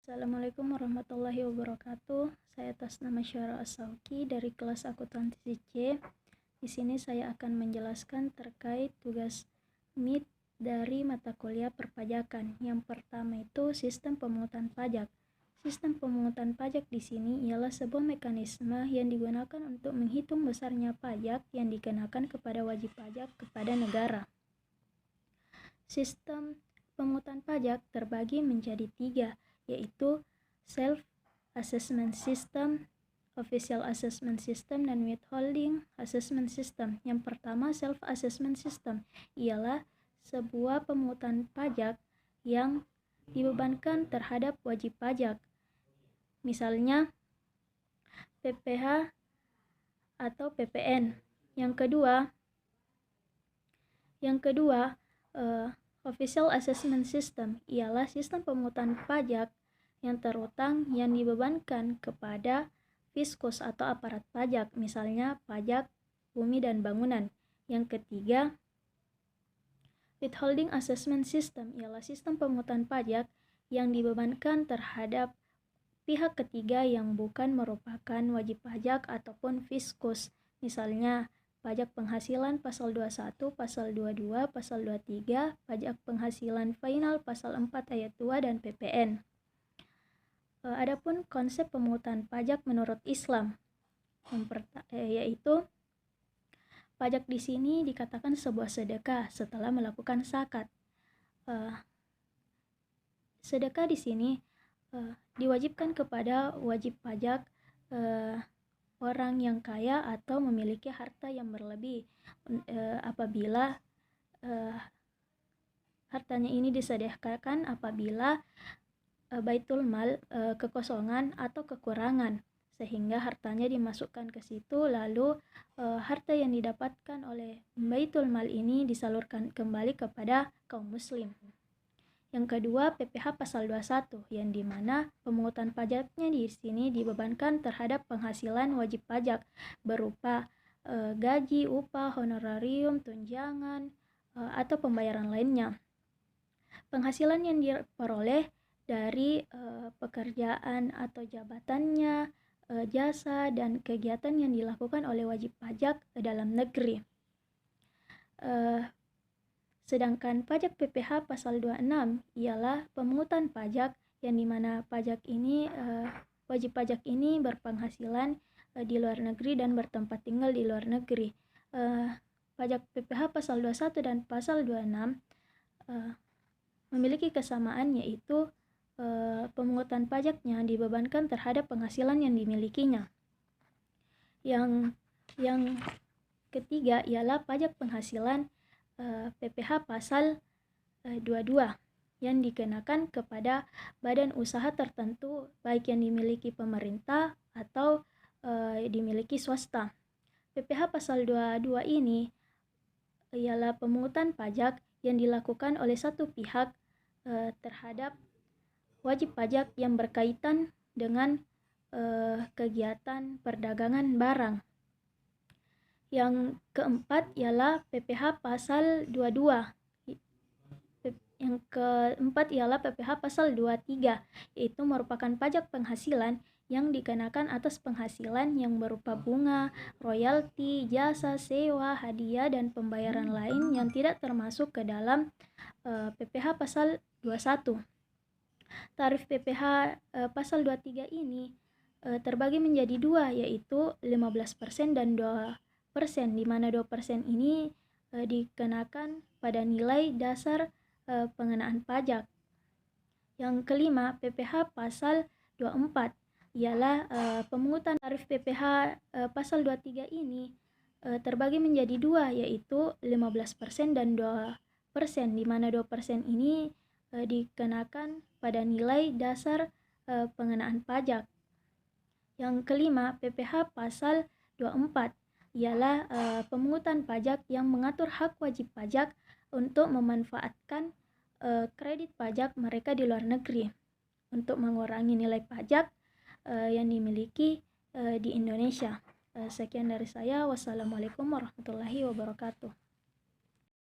Assalamualaikum warahmatullahi wabarakatuh. Saya atas nama Syara As-Sauki dari kelas akuntansi C. Di sini saya akan menjelaskan terkait tugas MIT dari mata kuliah perpajakan. Yang pertama itu sistem pemungutan pajak. Sistem pemungutan pajak di sini ialah sebuah mekanisme yang digunakan untuk menghitung besarnya pajak yang dikenakan kepada wajib pajak kepada negara. Sistem pemungutan pajak terbagi menjadi 3, yaitu Self-Assessment System, Official Assessment System, dan Withholding Assessment System. Yang pertama, Self-Assessment System ialah sebuah pemungutan pajak yang dibebankan terhadap wajib pajak. Misalnya PPh atau PPN. Yang kedua, Official Assessment System ialah sistem pemungutan pajak yang terutang yang dibebankan kepada fiskus atau aparat pajak, misalnya pajak bumi dan bangunan. Yang ketiga, Withholding Assessment System ialah sistem pemungutan pajak yang dibebankan terhadap pihak ketiga yang bukan merupakan wajib pajak ataupun fiskus, misalnya pajak penghasilan pasal 21, pasal 22, pasal 23, pajak penghasilan final pasal 4 ayat 2, dan PPN. Adapun konsep pemungutan pajak menurut Islam, yaitu pajak di sini dikatakan sebuah sedekah setelah melakukan zakat. Sedekah di sini diwajibkan kepada wajib pajak orang yang kaya atau memiliki harta yang berlebih apabila hartanya ini disediakan apabila baitul mal kekosongan atau kekurangan, sehingga hartanya dimasukkan ke situ, lalu harta yang didapatkan oleh baitul mal ini disalurkan kembali kepada kaum muslim. Yang kedua, PPh pasal 21, yang dimana pemungutan pajaknya di sini dibebankan terhadap penghasilan wajib pajak berupa gaji, upah, honorarium, tunjangan, atau pembayaran lainnya. Penghasilan yang diperoleh dari pekerjaan atau jabatannya, jasa, dan kegiatan yang dilakukan oleh wajib pajak dalam negeri. Sedangkan pajak PPh pasal 26 ialah pemungutan pajak yang dimana pajak ini wajib pajak ini berpenghasilan di luar negeri dan bertempat tinggal di luar negeri. Pajak PPh pasal 21 dan pasal 26 memiliki kesamaan, yaitu pemungutan pajaknya dibebankan terhadap penghasilan yang dimilikinya. Yang ketiga ialah pajak penghasilan PPh pasal 22 yang dikenakan kepada badan usaha tertentu, baik yang dimiliki pemerintah atau dimiliki swasta. PPh pasal 22 ini ialah pemungutan pajak yang dilakukan oleh satu pihak terhadap wajib pajak yang berkaitan dengan kegiatan perdagangan barang. Yang keempat ialah PPh pasal 22. Yang keempat ialah PPh pasal 23, yaitu merupakan pajak penghasilan yang dikenakan atas penghasilan yang berupa bunga, royalti, jasa, sewa, hadiah, dan pembayaran lain yang tidak termasuk ke dalam PPh pasal 21. Tarif PPh pasal 23 ini terbagi menjadi 2, yaitu 15% dan 2%, di mana 2% ini dikenakan pada nilai dasar pengenaan pajak. Yang kelima, PPh pasal 24 ialah pemungutan tarif PPh pasal 23 ini terbagi menjadi 2, yaitu 15% dan 2%, di mana 2% ini dikenakan pada nilai dasar pengenaan pajak. Yang kelima, PPh pasal 24 ialah pemungutan pajak yang mengatur hak wajib pajak untuk memanfaatkan kredit pajak mereka di luar negeri untuk mengurangi nilai pajak yang dimiliki di Indonesia. Sekian dari saya. Wassalamualaikum warahmatullahi wabarakatuh.